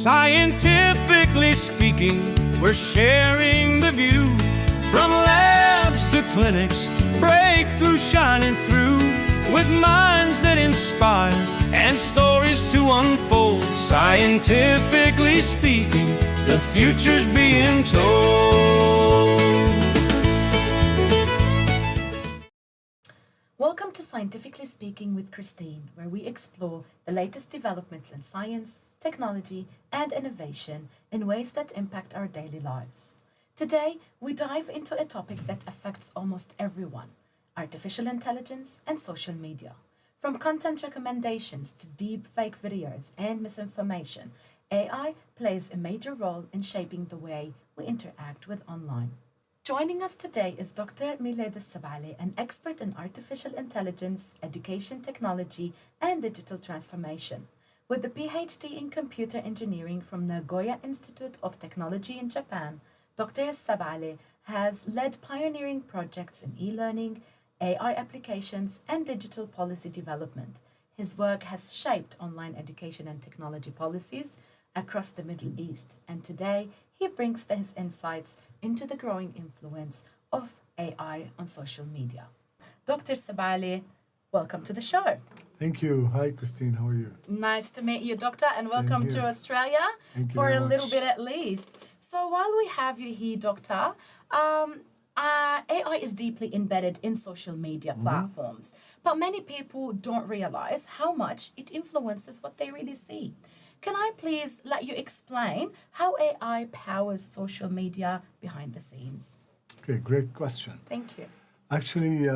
Scientifically speaking, we're sharing the view. From labs to clinics, breakthrough shining through, with minds that inspire and stories to unfold. Scientifically speaking, the future's being told. Welcome to Scientifically Speaking with Christine, where we explore the latest developments in science, technology, and innovation in ways that impact our daily lives. Today, we dive into a topic that affects almost everyone: artificial intelligence and social media. From content recommendations to deepfake videos and misinformation, AI plays a major role in shaping the way we interact with online. Joining us today is Dr. Milad Al-Sabaaly, an expert in artificial intelligence, education technology, and digital transformation. With a PhD in computer engineering from Nagoya Institute of Technology in Japan, Dr. Sebaaly has led pioneering projects in e-learning, AI applications, and digital policy development. His work has shaped online education and technology policies across the Middle East, and today he brings his insights into the growing influence of AI on social media. Dr. Sebaaly, welcome to the show. Thank you. Hi, Christine. How are you? Nice to meet you, Doctor, and Same welcome here. to Australia for a little much. bit at least. So while we have you here, Doctor, AI is deeply embedded in social media platforms, but many people don't realize how much it influences what they really see. Can I please let you explain how AI powers social media behind the scenes? Okay, great question. Thank you. Actually,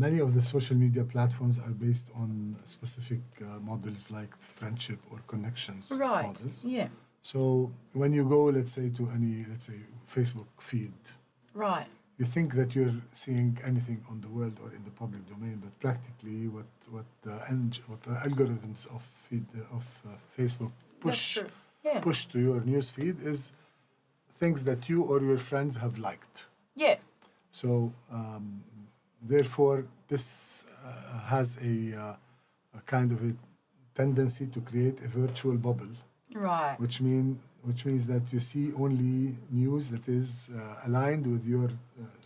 many of the social media platforms are based on specific models like friendship or connections models. Yeah. So when you go, let's say, to any, let's say, Facebook feed, Right. you think that you're seeing anything on the world or in the public domain, but practically what the algorithms of Facebook That's true. Yeah. push to your news feed is things that you or your friends have liked. Yeah. So therefore, this has a kind of a tendency to create a virtual bubble, Right. which means that you see only news that is aligned with your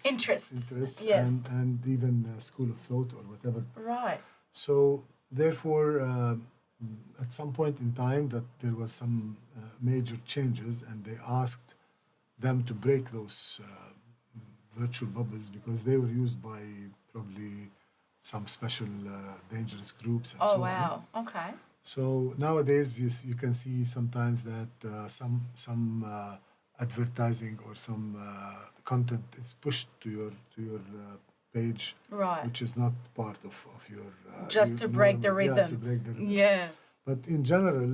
Interests. Yes. and even school of thought or whatever. Right. So therefore, at some point in time, that there was some major changes, and they asked them to break those virtual bubbles because they were used by probably some special dangerous groups and Oh, so on. wow. Okay. So nowadays, you can see sometimes that some advertising or some content is pushed to your page, Right. which is not part of your Just to break the rhythm. Yeah, to break the rhythm. Yeah. But in general,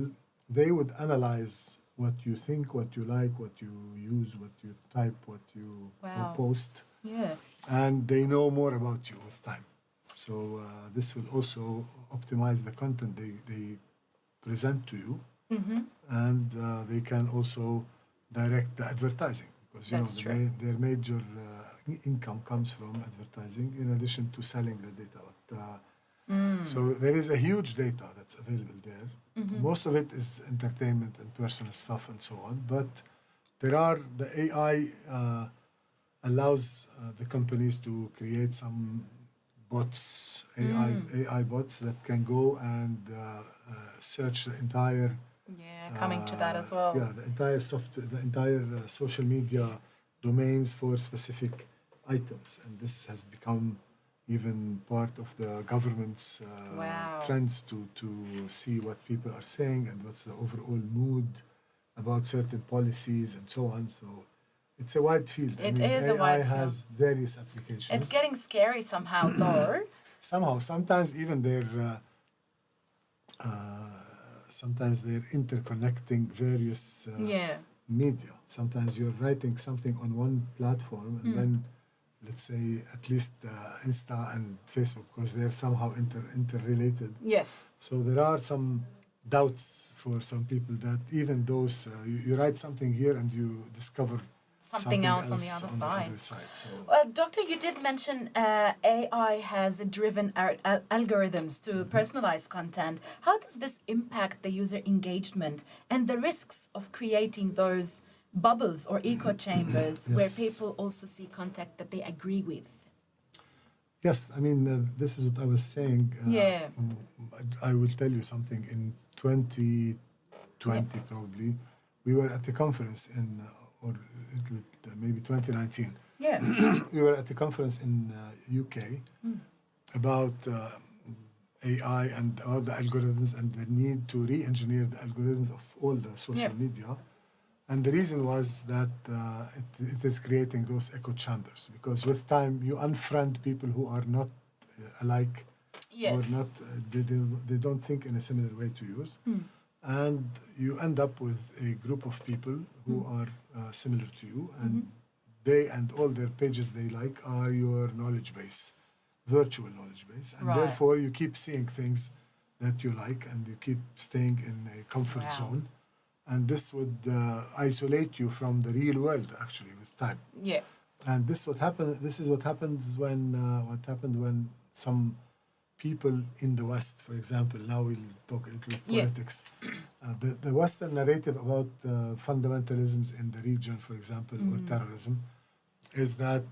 they would analyze what you think, what you like, what you use, what you type, what you Wow. post, Yeah. and they know more about you with time. So this will also optimize the content they present to you, and they can also direct the advertising because That's true. their major income comes from advertising in addition to selling the data. But, so there is a huge data that's available there. Most of it is entertainment and personal stuff and so on. But the AI allows the companies to create some bots, AI bots that can go and search the entire. Yeah. Coming to that as well. Yeah, the entire social media domains for specific items, and this has become even part of the government's Wow. trends to see what people are saying and what's the overall mood about certain policies and so on. So it's a wide field. It is a wide AI has various applications. It's getting scary somehow, though. Sometimes even they're interconnecting various Yeah. media. Sometimes you're writing something on one platform and then, let's say, at least Insta and Facebook, because they're somehow interrelated. Yes. So there are some doubts for some people that even those, you write something here and you discover something else on the other side. So, Well, Doctor, you did mention AI has driven algorithms to personalize content. How does this impact the user engagement and the risks of creating those bubbles or echo chambers where Yes. people also see content that they agree with? yes, I mean, this is what I was saying. Yeah. I will tell you something. In 2020, probably, we were at a conference or maybe 2019. Yeah. We were at a conference in UK about AI and all the algorithms and the need to re-engineer the algorithms of all the social media. And the reason was that it is creating those echo chambers, because with time you unfriend people who are not alike Yes. or not they don't think in a similar way to yours, and you end up with a group of people who are similar to you, and they and all their pages they like are your knowledge base, virtual knowledge base, and Right. therefore you keep seeing things that you like and you keep staying in a comfort Wow. zone, and this would isolate you from the real world actually with time. Yeah. And this is what happens when some people in the West, for example, now we'll talk a little politics. The Western narrative about fundamentalisms in the region, for example, or terrorism, is that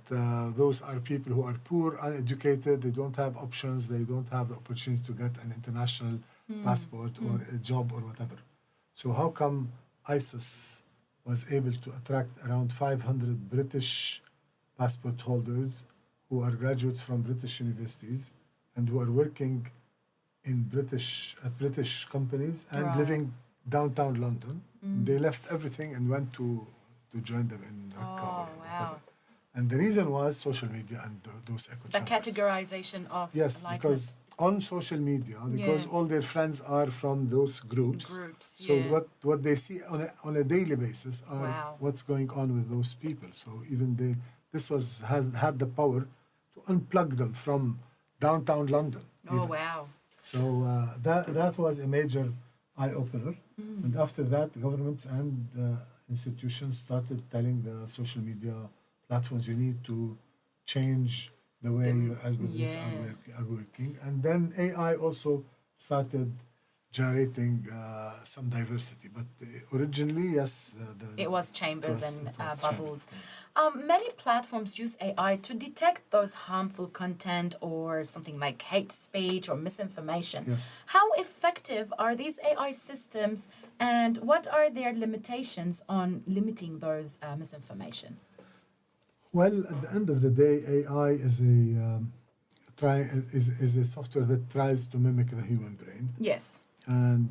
those are people who are poor, uneducated, they don't have options, they don't have the opportunity to get an international passport or a job or whatever. So how come ISIS was able to attract around 500 British passport holders who are graduates from British universities and who are working in British companies and Right. living downtown London? They left everything and went to join them in Raqqa Oh, or wow. whatever. And the reason was social media and those echo The chambers. categorization of Yes, likeness. because on social media, because Yeah. all their friends are from those groups. So yeah. what they see on a daily basis are Wow. what's going on with those people. So even this had the power to unplug them from downtown London. Oh, even. wow. So that was a major eye opener. And after that, governments and institutions started telling the social media platforms, you need to change the way your algorithms are working. And then AI also started generating some diversity. But originally, yes, It was chambers and it was bubbles. chambers. Many platforms use AI to detect those harmful content or something like hate speech or misinformation. Yes. How effective are these AI systems, and what are their limitations on limiting those misinformation? Well, at the end of the day, AI is a software that tries to mimic the human brain. Yes. And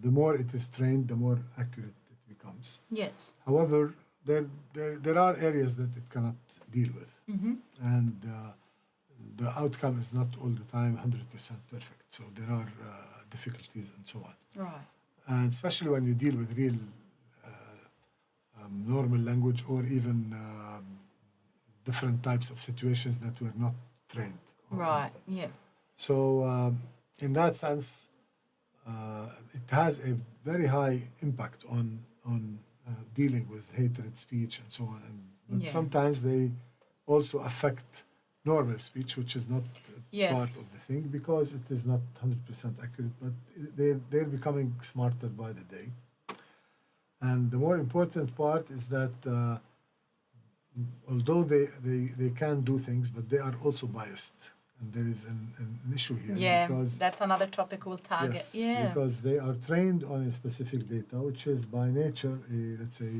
the more it is trained, the more accurate it becomes. Yes. However, there are areas that it cannot deal with. And the outcome is not all the time 100% perfect. So there are difficulties and so on. Right. And especially when you deal with real normal language or even different types of situations that were not trained. Right. Yeah. So in that sense, it has a very high impact on dealing with hatred speech and so on. But sometimes they also affect normal speech, which is not part of the thing, because it is not 100% accurate, but they're becoming smarter by the day. And the more important part is that although they can do things, but they are also biased. And there is an issue here. Yeah, because, that's another topic we'll target. yes, Yeah. because they are trained on a specific data, which is by nature, let's say,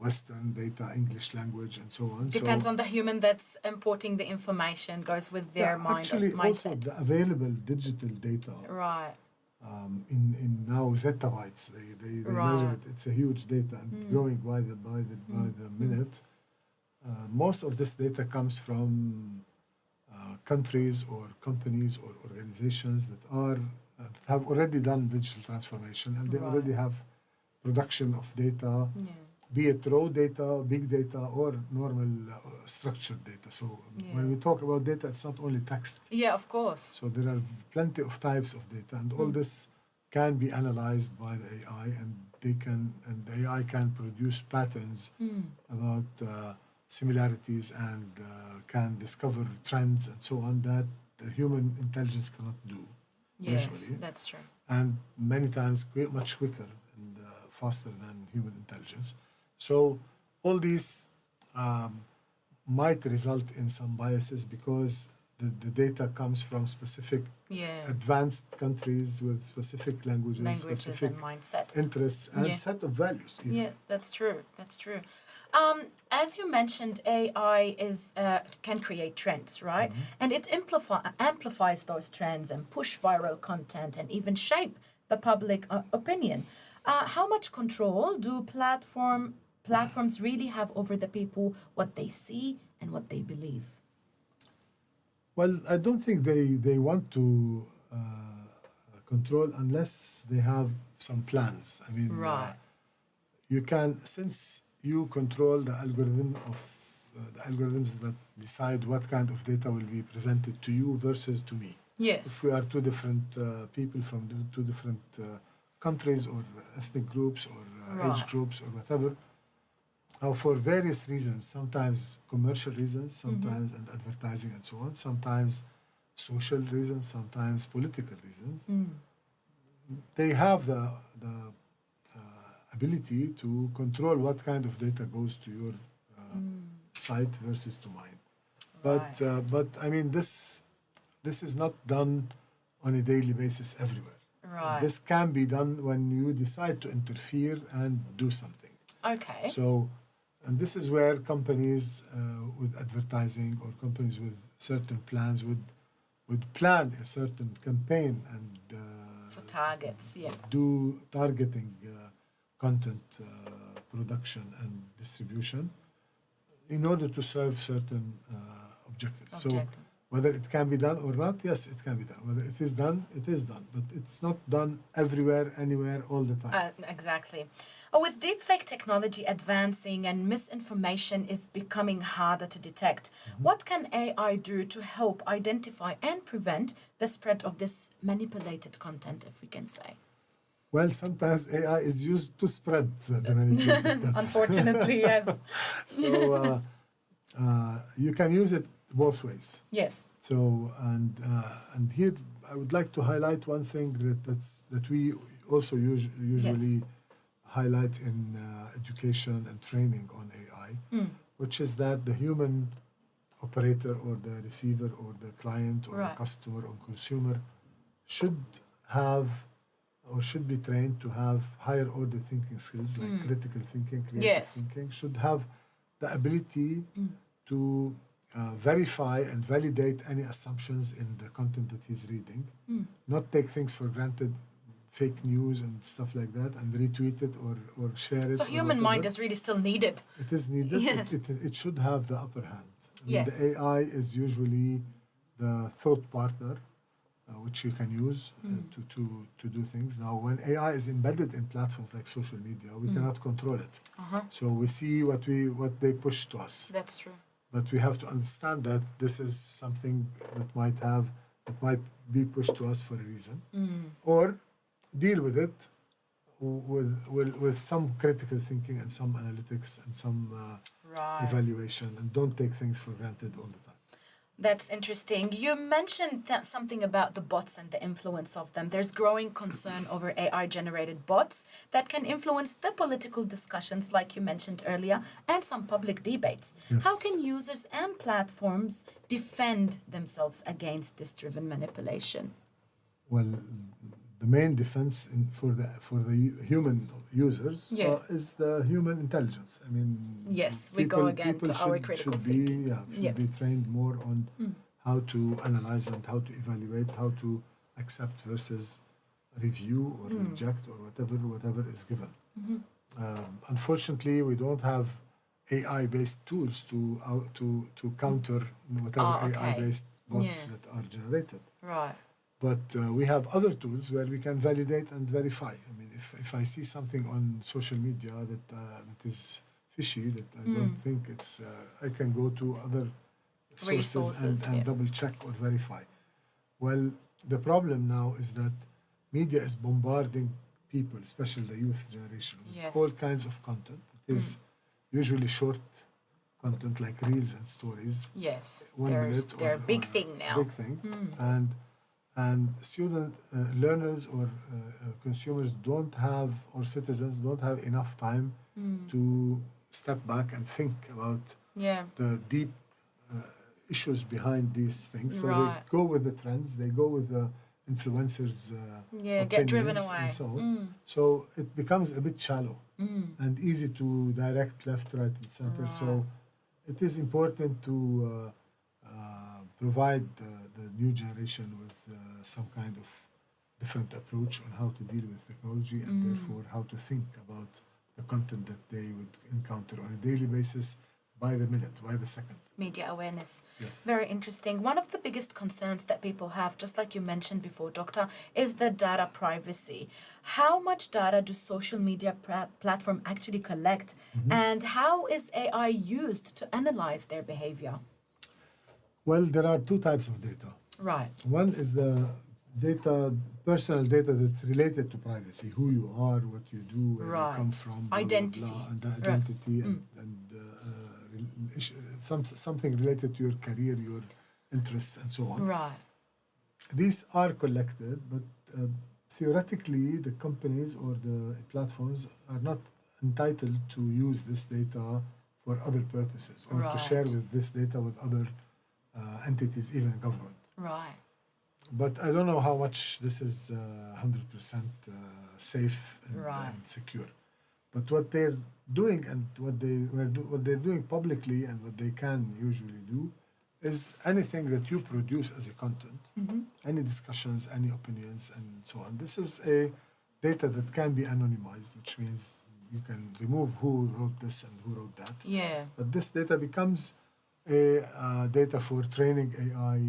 Western data, English language, and so on. Depends on the human that's importing the information, goes with their mind actually, mindset. also the available digital data Right. in now zettabytes, they measure it. It's a huge data and growing by the minute. Most of this data comes from countries or companies or organizations that have already done digital transformation, and they already have production of data, be it raw data, big data, or normal structured data. So when we talk about data, it's not only text. Yeah, of course. So there are plenty of types of data, and all this can be analyzed by the AI, and they can, and the AI can produce patterns about similarities and can discover trends and so on that the human intelligence cannot do Yes, usually, that's true. and many times much quicker and faster than human intelligence. So all these might result in some biases because the data comes from specific Yeah. advanced countries with specific languages, Languages specific and mindset. interests and Yeah. set of values. Even. Yeah, that's true. That's true. As you mentioned, AI can create trends, right? And it amplifies those trends and push viral content and even shape the public opinion. How much control do platforms really have over the people, what they see and what they believe? Well, I don't think they want to control unless they have some plans. I mean, Right. you can, since you control the algorithm of the algorithms that decide what kind of data will be presented to you versus to me. Yes. If we are two different people from two different countries or ethnic groups or age Right. groups or whatever, for various reasons, sometimes commercial reasons, sometimes and advertising and so on, sometimes social reasons, sometimes political reasons, they have the ability to control what kind of data goes to your site versus to mine. But I mean, this is not done on a daily basis everywhere. Right. This can be done when you decide to interfere and do something. Okay. So, and this is where companies with advertising or companies with certain plans would plan a certain campaign and For targets, yeah. do targeting content production and distribution in order to serve certain objectives. So whether it can be done or not, yes, it can be done. Whether it is done, it is done. But it's not done everywhere, anywhere, all the time. Exactly. With deepfake technology advancing and misinformation is becoming harder to detect, what can AI do to help identify and prevent the spread of this manipulated content, if we can say? Well, sometimes AI is used to spread the manipulated content. Unfortunately, yes. So you can use it both ways. Yes. So and here I would like to highlight one thing that we also usually highlight in education and training on AI, which is that the human operator or the receiver or the client or the customer or consumer should have or should be trained to have higher order thinking skills like critical thinking, creative thinking, should have the ability to verify and validate any assumptions in the content that he's reading, not take things for granted, fake news and stuff like that, and retweet it or share it. So human mind is really still needed. It is needed. Yes. It should have the upper hand. I mean, Yes. The AI is usually the thought partner, which you can use to do things. Now, when AI is embedded in platforms like social media, we cannot control it. So we see what they push to us. That's true. But we have to understand that this is something that might be pushed to us for a reason, or deal with it with some critical thinking and some analytics and some evaluation, and don't take things for granted all the time. That's interesting. You mentioned something about the bots and the influence of them. There's growing concern over AI-generated bots that can influence the political discussions, like you mentioned earlier, and some public debates. Yes. How can users and platforms defend themselves against this driven manipulation? Well, the main defense for the human users is the human intelligence. I mean, yes, we go again to our critical thinking. Should be trained more on how to analyze and how to evaluate, how to accept versus review or reject or whatever is given. Unfortunately, we don't have AI-based tools to counter whatever AI-based bots that are generated. Right. But we have other tools where we can validate and verify. I mean, if I see something on social media that is fishy, that I don't think it's, I can go to other sources and double check or verify. Well, the problem now is that media is bombarding people, especially the youth generation, with Yes. all kinds of content. It is usually short content like reels and stories, Yes. 1 minute They're a big or thing now. big thing, and student learners or consumers don't have, or citizens don't have enough time to step back and think about Yeah. the deep issues behind these things. So they Right. go with the trends, they go with the influencers' Yeah, get driven opinions away. and so on. So it becomes a bit shallow and easy to direct left, right, and center. So it is important to provide the new generation with some kind of different approach on how to deal with technology and therefore how to think about the content that they would encounter on a daily basis, by the minute, by the second. Media awareness. Yes. Very interesting. One of the biggest concerns that people have, just like you mentioned before, Doctor, is the data privacy. How much data do social media platform actually collect, and how is AI used to analyze their behavior? Well, there are two types of data. Right. One is the data, personal data that's related to privacy, who you are, what you do, where you come Right. from, blah, blah, Identity. blah, and the identity and something related to your career, your interests, and so on. Right. These are collected, but theoretically, the companies or the platforms are not entitled to use this data for other purposes or to share Right. with this data with other entities, even government. Right. But I don't know how much this is 100% safe Right. and secure. But what they're doing and what they're doing publicly and what they can usually do is anything that you produce as a content, any discussions, any opinions, and so on. This is a data that can be anonymized, which means you can remove who wrote this and who wrote that. Yeah. But this data becomes a data for training AI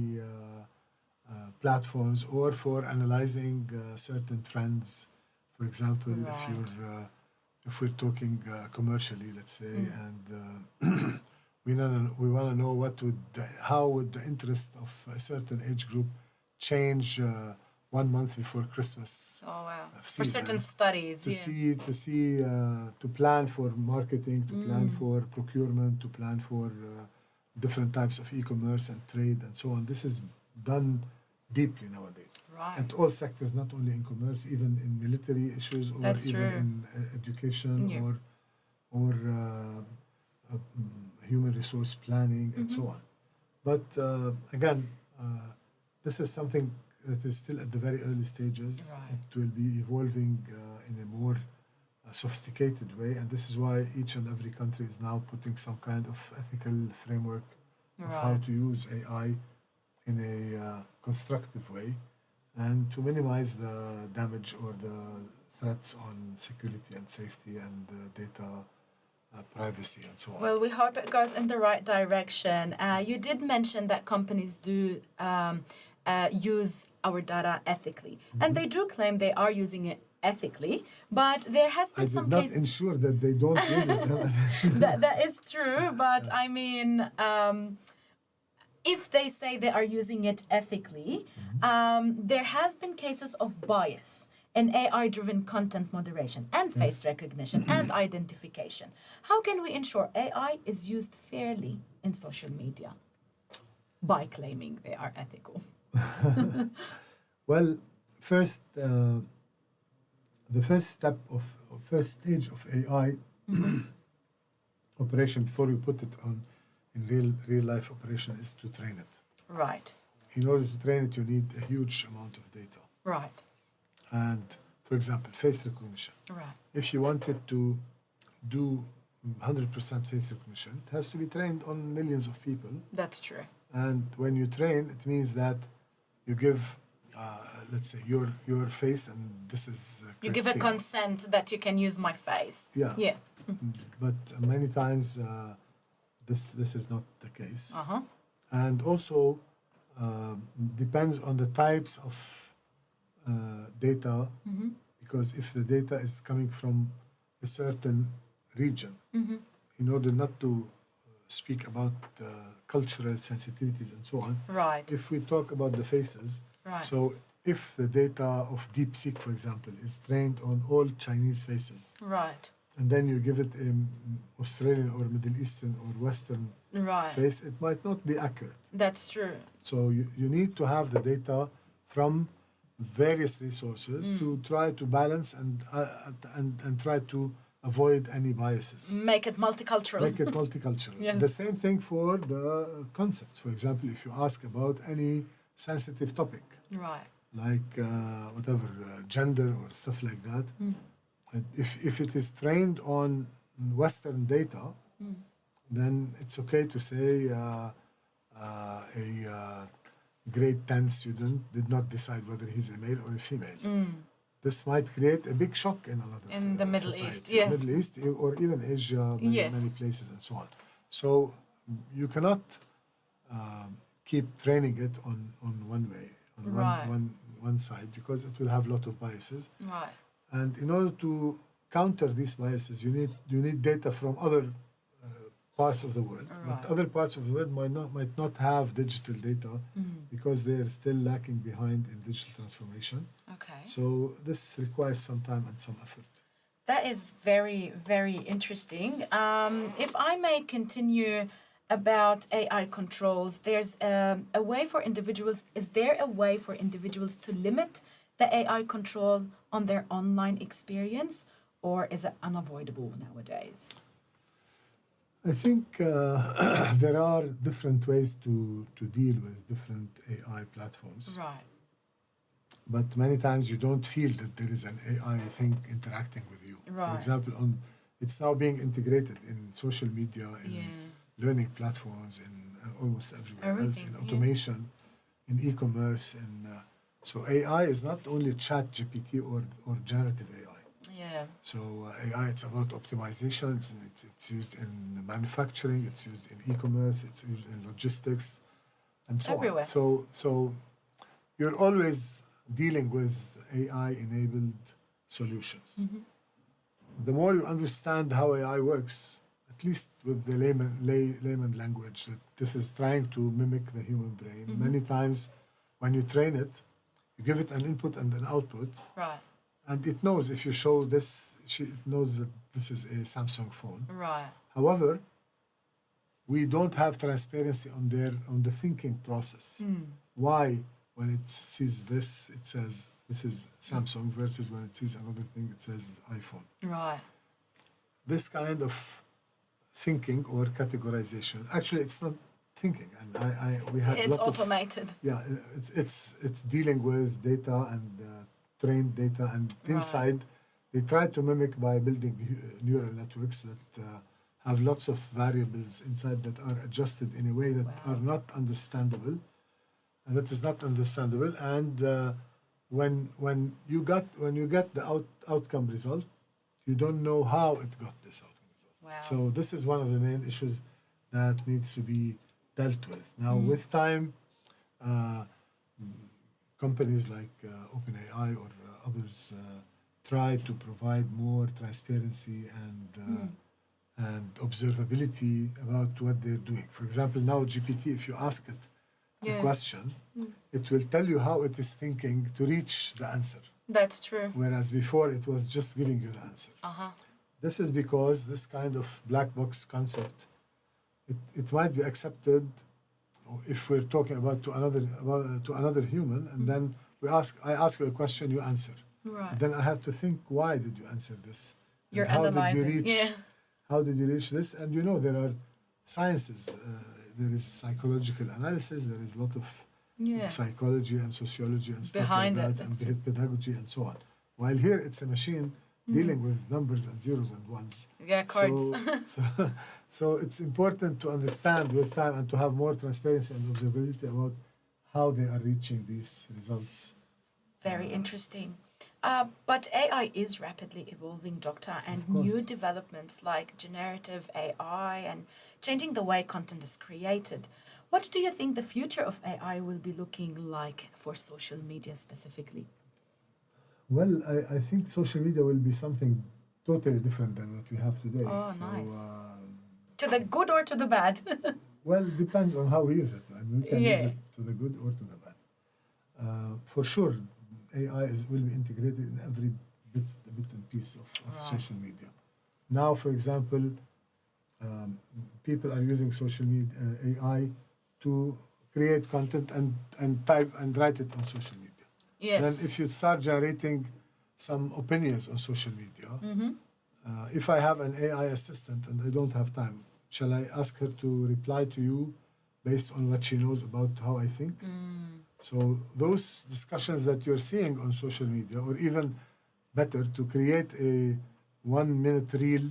platforms or for analyzing certain trends. For example, Right. if we're talking commercially, let's say, and we want to know how would the interest of a certain age group change 1 month before Christmas. Oh wow. For season, certain studies. to plan for marketing, to plan for procurement, to plan for different types of e-commerce and trade and so on. This is done deeply nowadays. Right. At all sectors, not only in commerce, even in military issues, or That's even true. in education, Yeah. or human resource planning and so on. But again, this is something that is still at the very early stages. Right. It will be evolving in a more sophisticated way, and this is why each and every country is now putting some kind of ethical framework of how Right. to use AI in a constructive way and to minimize the damage or the threats on security and safety and data privacy and so on. Well, we hope it goes in the right direction. You did mention that companies do use our data ethically, and they do claim they are using it ethically, but there has I been did some not cases. ensure that they don't use it. That is true, but I mean, if they say they are using it ethically, there has been cases of bias in AI-driven content moderation and face recognition and identification. How can we ensure AI is used fairly in social media by claiming they are ethical? Well, first, the first stage of AI operation before we put it on in real life operation is to train it. Right, In order to train it, you need a huge amount of data. right, And for example, face recognition. right. If you wanted to do 100% face recognition, it has to be trained on millions of people. That's true. And when you train, it means that you give, let's say, your face, and this is You give a Christine. consent that you can use my face. Yeah. Yeah. But many times this is not the case. Uh-huh. And also depends on the types of data, because if the data is coming from a certain region, in order not to speak about cultural sensitivities and so on, Right. if we talk about the faces, Right. so if the data of DeepSeek, for example, is trained on all Chinese faces, Right. and then you give it an Australian or Middle Eastern or Western Right. face, it might not be accurate. That's true. So you need to have the data from various resources to try to balance and try to avoid any biases. Make it multicultural. Make it multicultural. Yes. The same thing for the concepts. For example, if you ask about any sensitive topic, Right. like gender or stuff like that, and if it is trained on Western data, then it's okay to say a grade 10 student did not decide whether he's a male or a female. This might create a big shock in another In the Middle society. East, yes. Middle East or even Asia, Yes. many places and so on. So you cannot keep training it on one way, on Right. one side, because it will have a lot of biases. Right. And in order to counter these biases, you need data from other parts of the world. Right. But other parts of the world might not have digital data because they are still lacking behind in digital transformation. Okay. So this requires some time and some effort. That is very, very interesting. If I may continue about AI controls, there's a way for individuals. Is there a way for individuals to limit the AI control on their online experience, or is it unavoidable nowadays? I think there are different ways to deal with different AI platforms. Right. But many times you don't feel that there is an AI thing interacting with you. For Right. example, it's now being integrated in social media, in learning platforms, in almost everywhere else, Everything, in yeah. automation, in e-commerce. So AI is not only chat GPT or generative AI. Yeah. So AI, it's about optimization. It's used in manufacturing. It's used in e-commerce. It's used in logistics, and so Everywhere. on. So you're always dealing with AI-enabled solutions. The more you understand how AI works, at least with the layman language, that this is trying to mimic the human brain. Many times, when you train it, you give it an input and an output. Right. And it knows if you show this, it knows that this is a Samsung phone. Right. However, we don't have transparency on the thinking process. Why, when it sees this, it says this is Samsung, versus when it sees another thing, it says iPhone. Right. This kind of thinking or categorization, actually, it's not thinking, and we had It's a lot automated. it's dealing with data and trained data, and inside they try to mimic by building neural networks that have lots of variables inside that are adjusted in a way that are not understandable, and that is not understandable. And when you get the outcome result, you don't know how it got this outcome result. Wow. So this is one of the main issues that needs to be dealt with. Now, with time, companies like OpenAI or others try to provide more transparency and observability about what they're doing. For example, now GPT, if you ask it a question, it will tell you how it is thinking to reach the answer. That's true. Whereas before, it was just giving you the answer. Uh-huh. This is because this kind of black box concept, it might be accepted if we're talking about to another human, and then I ask you a question, you answer. Right. Then I have to think, why did you answer this? And You're how analyzing. did you reach? How did you reach this? And there are sciences. There is psychological analysis. There is a lot of psychology and sociology and stuff Behind like it, that, and pedagogy and so on. While here, it's a machine dealing with numbers and zeros and ones. Yeah, cards. So it's important to understand with time and to have more transparency and observability about how they are reaching these results. Very interesting. But AI is rapidly evolving, Doctor, and Of course. new developments like generative AI and changing the way content is created. What do you think the future of AI will be looking like for social media specifically? Well, I think social media will be something totally different than what we have today. Oh, nice. To the good or to the bad? Well, it depends on how we use it. And we can use Yeah. it to the good or to the bad. For sure, AI will be integrated in every bit and piece of social media. Now, for example, people are using social media AI to create content and type and write it on social media. Yes. Then if you start generating some opinions on social media, if I have an AI assistant and I don't have time, shall I ask her to reply to you based on what she knows about how I think? So those discussions that you're seeing on social media, or even better, to create a 1-minute reel,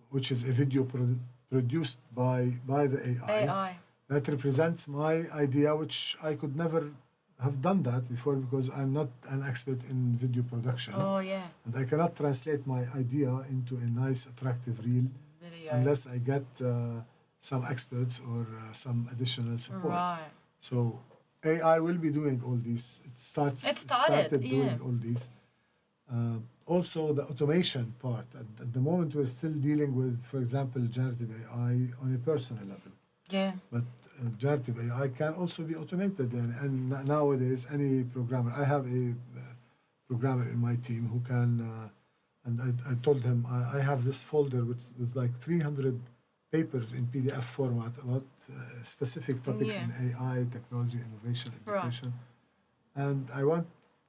which is a video produced by the AI, that represents my idea, which I could never have done that before because I'm not an expert in video production. Oh, yeah. And I cannot translate my idea into a nice, attractive reel Video. unless I get some experts or some additional support. Right. So AI will be doing all these. It started doing all these. Also, the automation part. At the moment, we're still dealing with, for example, generative AI on a personal level. Yeah. But generative AI can also be automated. And nowadays, any programmer, I have a programmer in my team who can, and I told him, I have this folder with like 300 papers in PDF format about specific topics in AI, technology, innovation, education. Right. And I want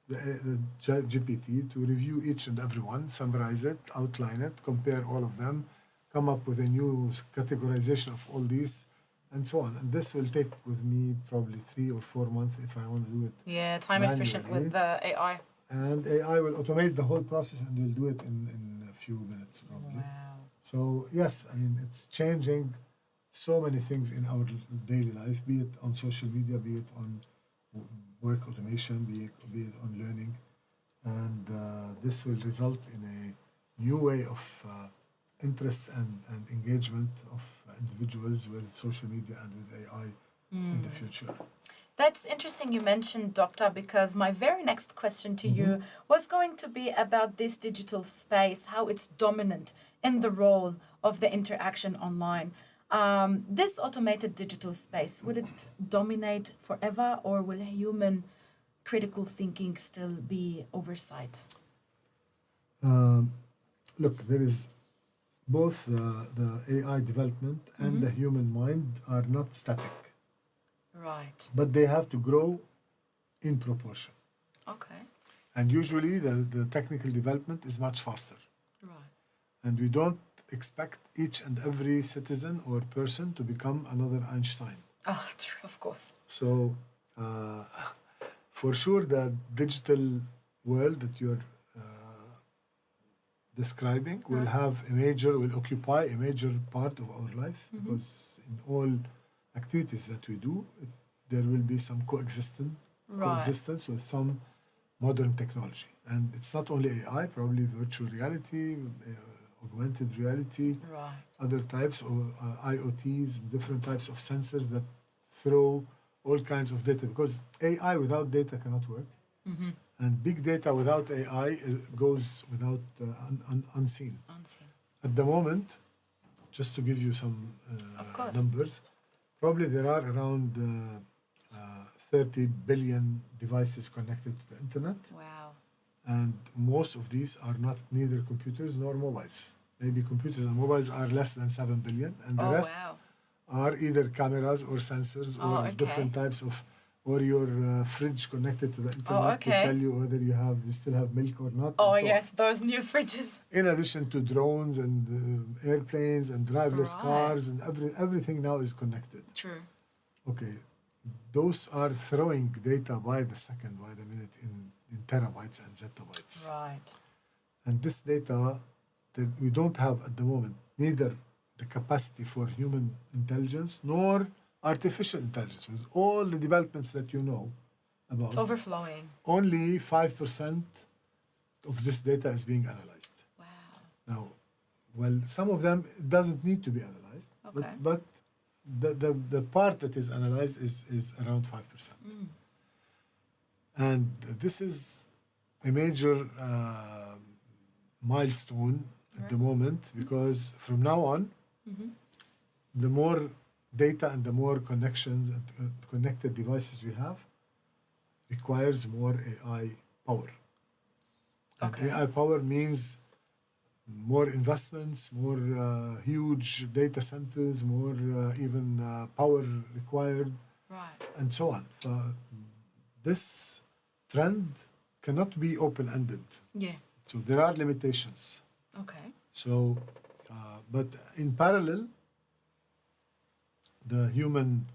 the GPT to review each and every one, summarize it, outline it, compare all of them, come up with a new categorization of all these, and so on. And this will take with me probably 3 or 4 months if I want to do it. Yeah, time efficient with the AI. And AI will automate the whole process and will do it in a few minutes probably. Wow. So yes, I mean, it's changing so many things in our daily life, be it on social media, be it on work automation, be it on learning. And this will result in a new way of interest and engagement of individuals with social media and with AI in the future. That's interesting you mentioned, Doctor, because my very next question to you was going to be about this digital space, how it's dominant in the role of the interaction online. This automated digital space, would it dominate forever, or will human critical thinking still be oversight? Look, there is both the AI development and the human mind are not static. Right. But they have to grow in proportion. Okay. And usually the technical development is much faster. Right. And we don't expect each and every citizen or person to become another Einstein. Oh, true, of course. So for sure the digital world that you're describing will occupy a major part of our life, because in all activities that we do, there will be some coexistence with some modern technology. And it's not only AI, probably virtual reality, augmented reality, other types of IoTs, different types of sensors that throw all kinds of data, because AI without data cannot work. And big data without AI goes without unseen. At the moment, just to give you some numbers, probably there are around 30 billion devices connected to the internet. Wow. And most of these are not neither computers nor mobiles. Maybe computers and mobiles are less than 7 billion, and the rest are either cameras or sensors or different types of, or your fridge connected to the internet to tell you whether you still have milk or not. Oh, yes, those new fridges. In addition to drones and airplanes and driverless cars, and everything now is connected. True. Okay, those are throwing data by the second, by the minute in terabytes and zettabytes. Right. And this data that we don't have at the moment, neither the capacity for human intelligence nor artificial intelligence. With all the developments that you know about, it's overflowing. Only 5% of this data is being analyzed. Wow. Now, well, some of them doesn't need to be analyzed, but the part that is analyzed is around 5%. And this is a major milestone at the moment, because from now on, the more data and the more connections and connected devices we have requires more AI power. And Okay. AI power means more investments, more huge data centers, more even power required, Right. and so on. This trend cannot be open-ended. Yeah. So there are limitations. Okay. So, but in parallel, the human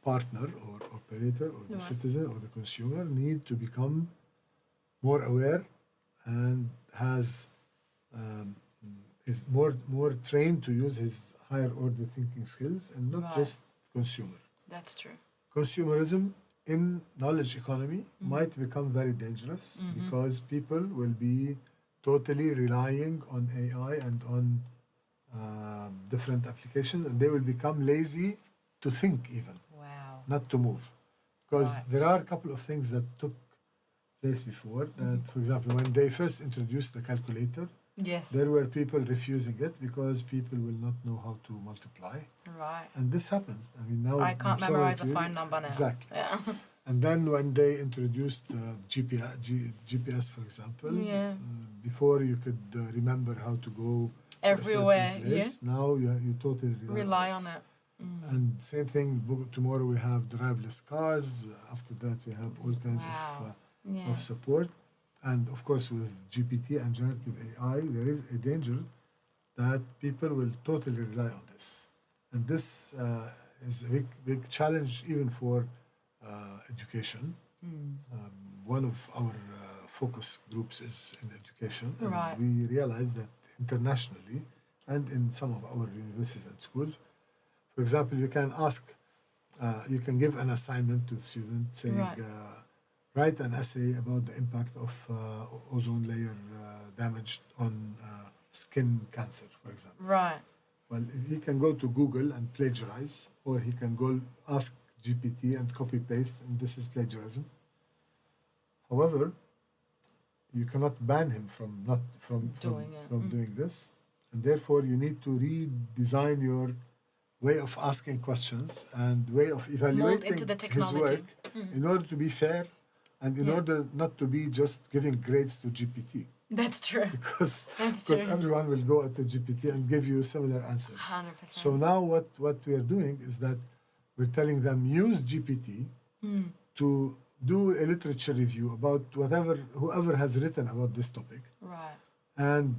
partner or operator or the Right. citizen or the consumer need to become more aware and has is more trained to use his higher order thinking skills and not Right. just consumer. That's true. Consumerism in knowledge economy might become very dangerous because people will be totally relying on AI and on different applications, and they will become lazy to think even, Wow. not to move. Because Right. there are a couple of things that took place before that, for example, when they first introduced the calculator, Yes. there were people refusing it because people will not know how to multiply. Right. And this happens. I mean, now I can't I'm showing memorize it a to you. phone number now. Exactly. Yeah. And then when they introduced GPS, for example, Yeah. before you could remember how to go to a Everywhere. certain place, now you totally Rely on it. And same thing, tomorrow we have driverless cars. After that, we have all kinds Wow. of support. And of course, with GPT and generative AI, there is a danger that people will totally rely on this. And this is a big challenge even for education. One of our focus groups is in education. And Right. we realize that internationally and in some of our universities and schools, for example, you can ask, you can give an assignment to the student saying, Right. write an essay about the impact of ozone layer damage on skin cancer, for example. Right. Well, he can go to Google and plagiarize, or he can go ask GPT and copy paste, and this is plagiarism. However, you cannot ban him from not Doing it. from doing this, and therefore you need to redesign your way of asking questions and way of evaluating into the his technology. work in order to be fair and in order not to be just giving grades to GPT. That's true. Because That's because true. everyone will go to GPT and give you similar answers. 100%. So now what we are doing is that we're telling them use GPT to do a literature review about whoever has written about this topic. Right. And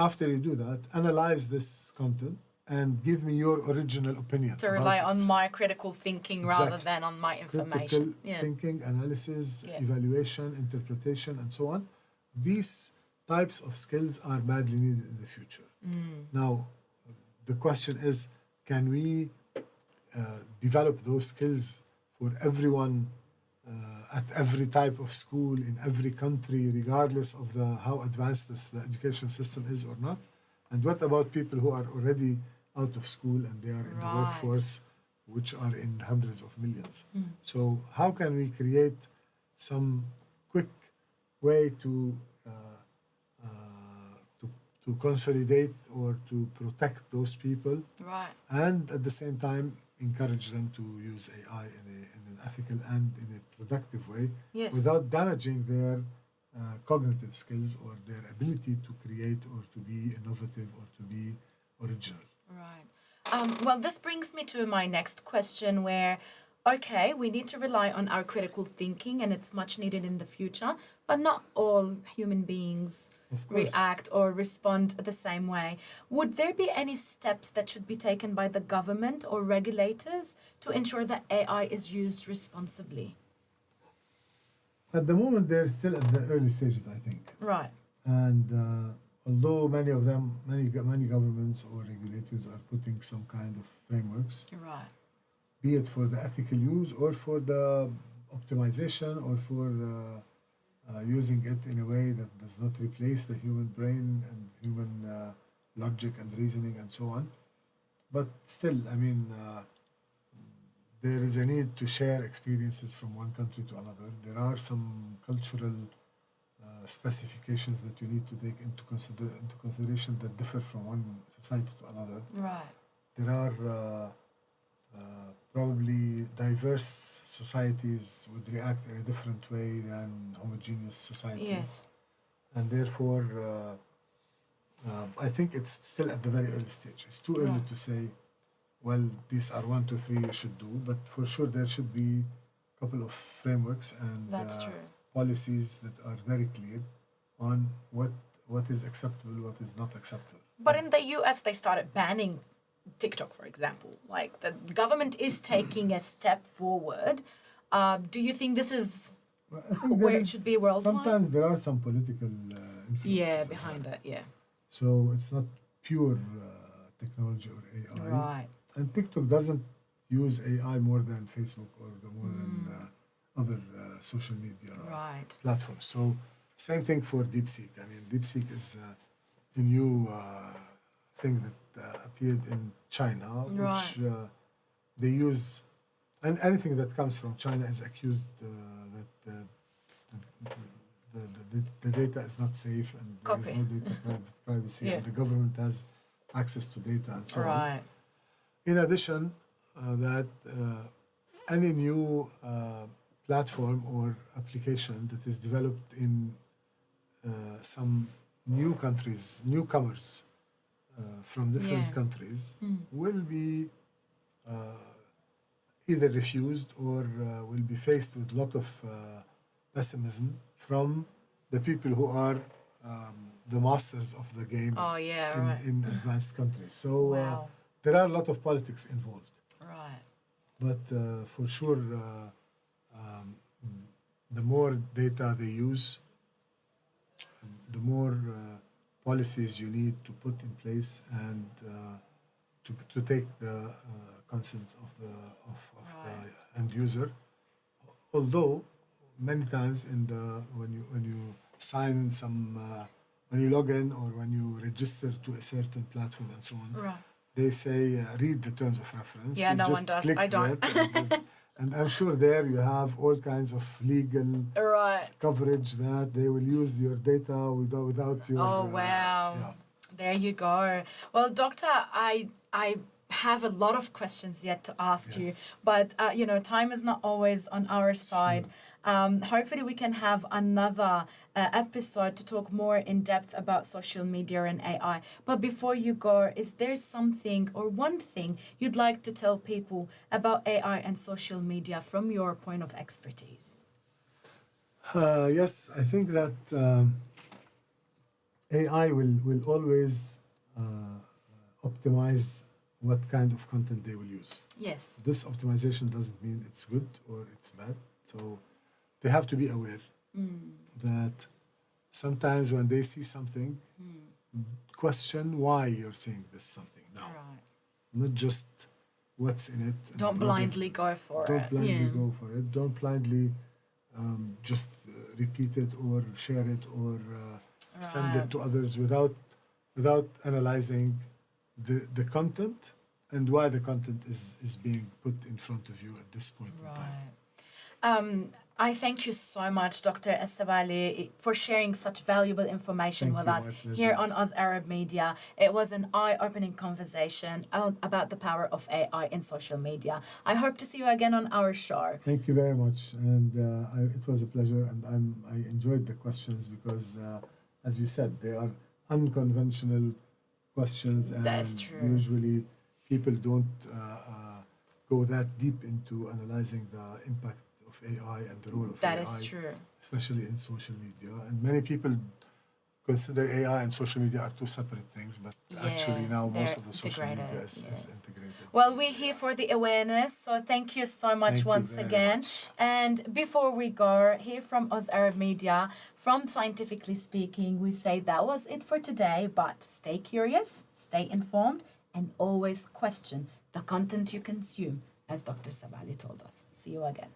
after you do that, analyze this content and give me your original opinion. To rely about on it. my critical thinking rather Exactly. than on my Critical information. Yeah. thinking, analysis, Yeah. evaluation, interpretation, and so on. These types of skills are badly needed in the future. Now, the question is, can we develop those skills for everyone at every type of school in every country, regardless of how advanced the education system is or not? And what about people who are already out of school and they are in the Right. workforce, which are in hundreds of millions? So how can we create some quick way to consolidate or to protect those people, Right. and at the same time encourage them to use AI in an ethical and in a productive way, Yes. without damaging their cognitive skills or their ability to create or to be innovative or to be original. Right. Well, this brings me to my next question where, okay, we need to rely on our critical thinking and it's much needed in the future, but not all human beings Of course. react or respond the same way. Would there be any steps that should be taken by the government or regulators to ensure that AI is used responsibly? At the moment, they're still at the early stages, I think. Right. And although many governments or regulators are putting some kind of frameworks, Right. be it for the ethical use or for the optimization or for using it in a way that does not replace the human brain and human logic and reasoning and so on. But still, I mean, there is a need to share experiences from one country to another. There are some cultural specifications that you need to take into consideration that differ from one society to another. Right. There are probably diverse societies would react in a different way than homogeneous societies. Yes. And therefore, I think it's still at the very early stage. It's too early Right. to say, well, these are 1, 2, 3 you should do, but for sure there should be a couple of frameworks and That's true. policies that are very clear on what is acceptable, what is not acceptable. But in the US, they started banning TikTok, for example. Like the government is taking a step forward. Do you think this is Well, I think where there it is- should be worldwide? Sometimes there are some political influences as behind well. it? Yeah. So it's not pure technology or AI. Right. And TikTok doesn't use AI more than Facebook or more than other social media Right. platforms. So same thing for DeepSeek. I mean, DeepSeek is a new thing that appeared in China, which they use, and anything that comes from China is accused that the data is not safe and there is Copy. no data privacy, Yeah. and the government has access to data and so on. Right. In addition, that any new platform or application that is developed in some new countries, newcomers from different Yeah. countries, will be either refused or will be faced with a lot of pessimism from the people who are the masters of the game Oh yeah. Right. in advanced countries. So Wow. there are a lot of politics involved. Right. But for sure, the more data they use, the more policies you need to put in place and to take the consent of the end user. Although many times when you sign some when you log in or when you register to a certain platform and so on, Right. they say read the terms of reference. Yeah, You no just one does. click I don't. that and I'm sure there you have all kinds of legal Right. coverage that they will use your data without your. Oh wow. Yeah. There you go. Well, Doctor, I have a lot of questions yet to ask you, Yes. but time is not always on our side. Hopefully, we can have another episode to talk more in depth about social media and AI. But before you go, is there something or one thing you'd like to tell people about AI and social media from your point of expertise? Yes, I think that AI will always optimize what kind of content they will use. Yes. This optimization doesn't mean it's good or it's bad. So they have to be aware that sometimes when they see something, question why you're seeing this something now. Right. Not just what's in it. and Don't what blindly go for it. Don't blindly Yeah. go for it. Don't blindly just repeat it or share it or send it Right. to others without analyzing the content and why the content is being put in front of you at this point in time. Right. I thank you so much, Dr. Sebaaly, for sharing such valuable information Thank with you, us my pleasure. here on Oz Arab Media. It was an eye-opening conversation about the power of AI in social media. I hope to see you again on our show. Thank you very much, and it was a pleasure, and I enjoyed the questions because, as you said, they are unconventional questions, and That's true. usually people don't go that deep into analyzing the impact of AI and the role of AI. That is true. Especially in social media, and many people consider AI and social media are two separate things, but actually now most they're of the social media integrated, is integrated. Well, we're here for the awareness, so thank you so much Thank you once very again. much. And before we go, here from Oz Arab Media, from Scientifically Speaking, we say that was it for today, but stay curious, stay informed, and always question the content you consume, as Dr. Sebaaly told us. See you again.